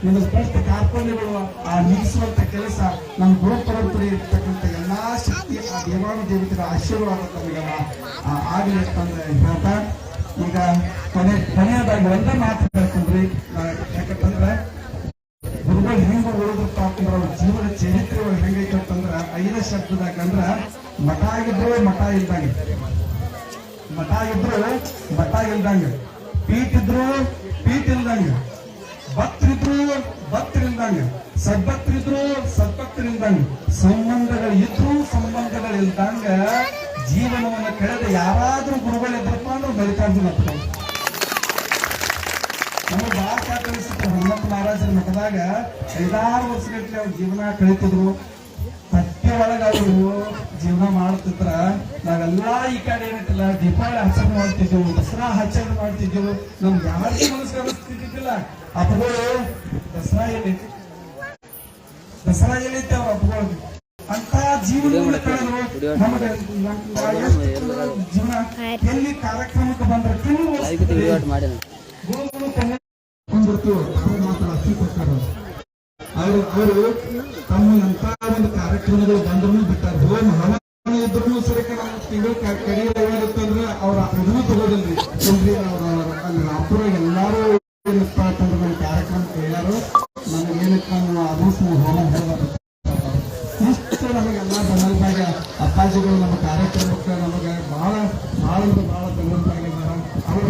ನಿಮಗೆ ಫಸ್ಟ್ ಕಾರ್ಪಣ್ಯಗಳು ಆ ನಿಲ್ಲಿಸುವಂತ ಕೆಲಸ ನಮ್ಮ ಗುರು ಪರಂಪರೆ ಇರ್ತಕ್ಕಂಥ ಎಲ್ಲಾ ಶಕ್ತಿ ಆ ದೇವಾನು ದೇವತೆಗಳ ಆಶೀರ್ವಾದ ತಮಗೆಲ್ಲ ಆಗಲಿ ಅಂತಂದ್ರೆ ಹೇಳ್ತಾ ಈಗ ಕೊನೆಯದಾಗಿ ಒಂದೇ ಮಾತು ಹೇಳ್ಕೊಂಡ್ರಿ. ಯಾಕಂತಂದ್ರೆ ಗುರುಗಳು ಹೆಂಗ ಉಳಿದಪ್ಪ ಅಂತಂದ್ರ ಅವ್ರ ಜೀವನ ಚರಿತ್ರೆ ಹೆಂಗೈತೆ ಅಂತಂದ್ರ 5 ಶಬ್ದದಾಗ ಅಂದ್ರ ಮಠ ಆಗಿದ್ರು ಮಠ ಇಲ್ದಂಗೆ, ಮಠ ಇದ್ರು ಮಠ ಇಲ್ದಂಗೆ, ಪೀಠ ಇದ್ರು ಪೀಠ ಇಲ್ದಂಗೆ, ಭಕ್ತರಿದ್ರು ಭಕ್ತರಿಲ್ದಂಗೆ, ಸದ್ಭಕ್ತರಿದ್ರು ಸದ್ಭಕ್ತರಿಲ್ದಂಗೆ, ಸಂಬಂಧಗಳಿದ್ರು ಸಂಬಂಧಗಳಿಲ್ದಂಗ ಜೀವನವನ್ನು ಕಳೆದ ಯಾರಾದ್ರೂ ಗುರುಗಳು ಎದ್ರಪ್ಪ ಅಂದ್ರೆ ಮಲ್ಲಿಕಾರ್ಜುನ ನಮಗೆ ಬಹಳ ಸಾಕು ಅನಿಸುತ್ತೆ. ಹನುಮಂತ ಮಹಾರಾಜರ ಮಠದಾಗ 5-6 ವರ್ಷಗಟ್ಟಲೆ ಅವ್ರ ಜೀವನ ಕಳೀತಿದ್ರು. ತಟ್ಟೆ ಒಳಗ ಅವರು ಜೀವನ ಮಾಡ್ತಿದ್ರ ನಾವೆಲ್ಲಾ ಈ ಕಡೆ ಏನಿಟ್ಟಿಲ್ಲ ದೀಪಾವಳಿ ಆಚರಣೆ ಮಾಡ್ತಿದ್ದೆವು, ದಸರಾ ಆಚರಣೆ ಮಾಡ್ತಿದ್ದೆವು. ನಮ್ಗೆ ಯಾರಿಗೂ ಮನಸ್ಸು ಅನಿಸ್ತಿದ್ದಿಲ್ಲ. ಅಪ್ಪಗಳು ದಸರಾ ಏನೈತಿ, ದಸರಾ ಏನೈತಿ ಅವ್ರ ಅಪ್ಪಗಳು ಅಂತ ಜೀವನ ಕಳೆದ್ರು. ನಮಗೆ ಜೀವನ ಎಲ್ಲಿ ಕಾರ್ಯಕ್ರಮಕ್ಕೆ ಬಂದ್ರೆ ಅವರು ತಮ್ಮ ಎಂತ ಒಂದು ಕಾರ್ಯಕ್ರಮಗಳು ಬಂದ್ರು ಬಿಟ್ಟಾರ. ಹಣ ಇದ್ರು ಸರಿ ತಿಂಗಳು ಕಡಿಯಿತ್ತಂದ್ರೆ ಅವ್ರ ಅದನ್ನು ತಗೋದಿಲ್ರಿ. ಇಲ್ರಿ ಅವ್ರ ಅಪ್ಪರ ಎಲ್ಲಾರು ಏನಪ್ಪಾ ಅಂತಂದ್ರೆ ನಮ್ಮ ಕಾರ್ಯಕ್ರಮ ಕೇಳಾರು ನಮ್ಗೆ ಏನಪ್ಪ ಅದನ್ನು ಹೋಮ ಇಷ್ಟು ನಮಗೆಲ್ಲ ಬೆಂಬಲದಾಗ ಅಪ್ಪಾಜಿಗಳು ನಮ್ಮ ಕಾರ್ಯಕ್ರಮಕ್ಕೆ ನಮಗೆ ಬಹಳ ಬಹಳ ಬಹಳ ಬೆಂಬಲದಾಗಿದ್ದಾರೆ. ಅವರು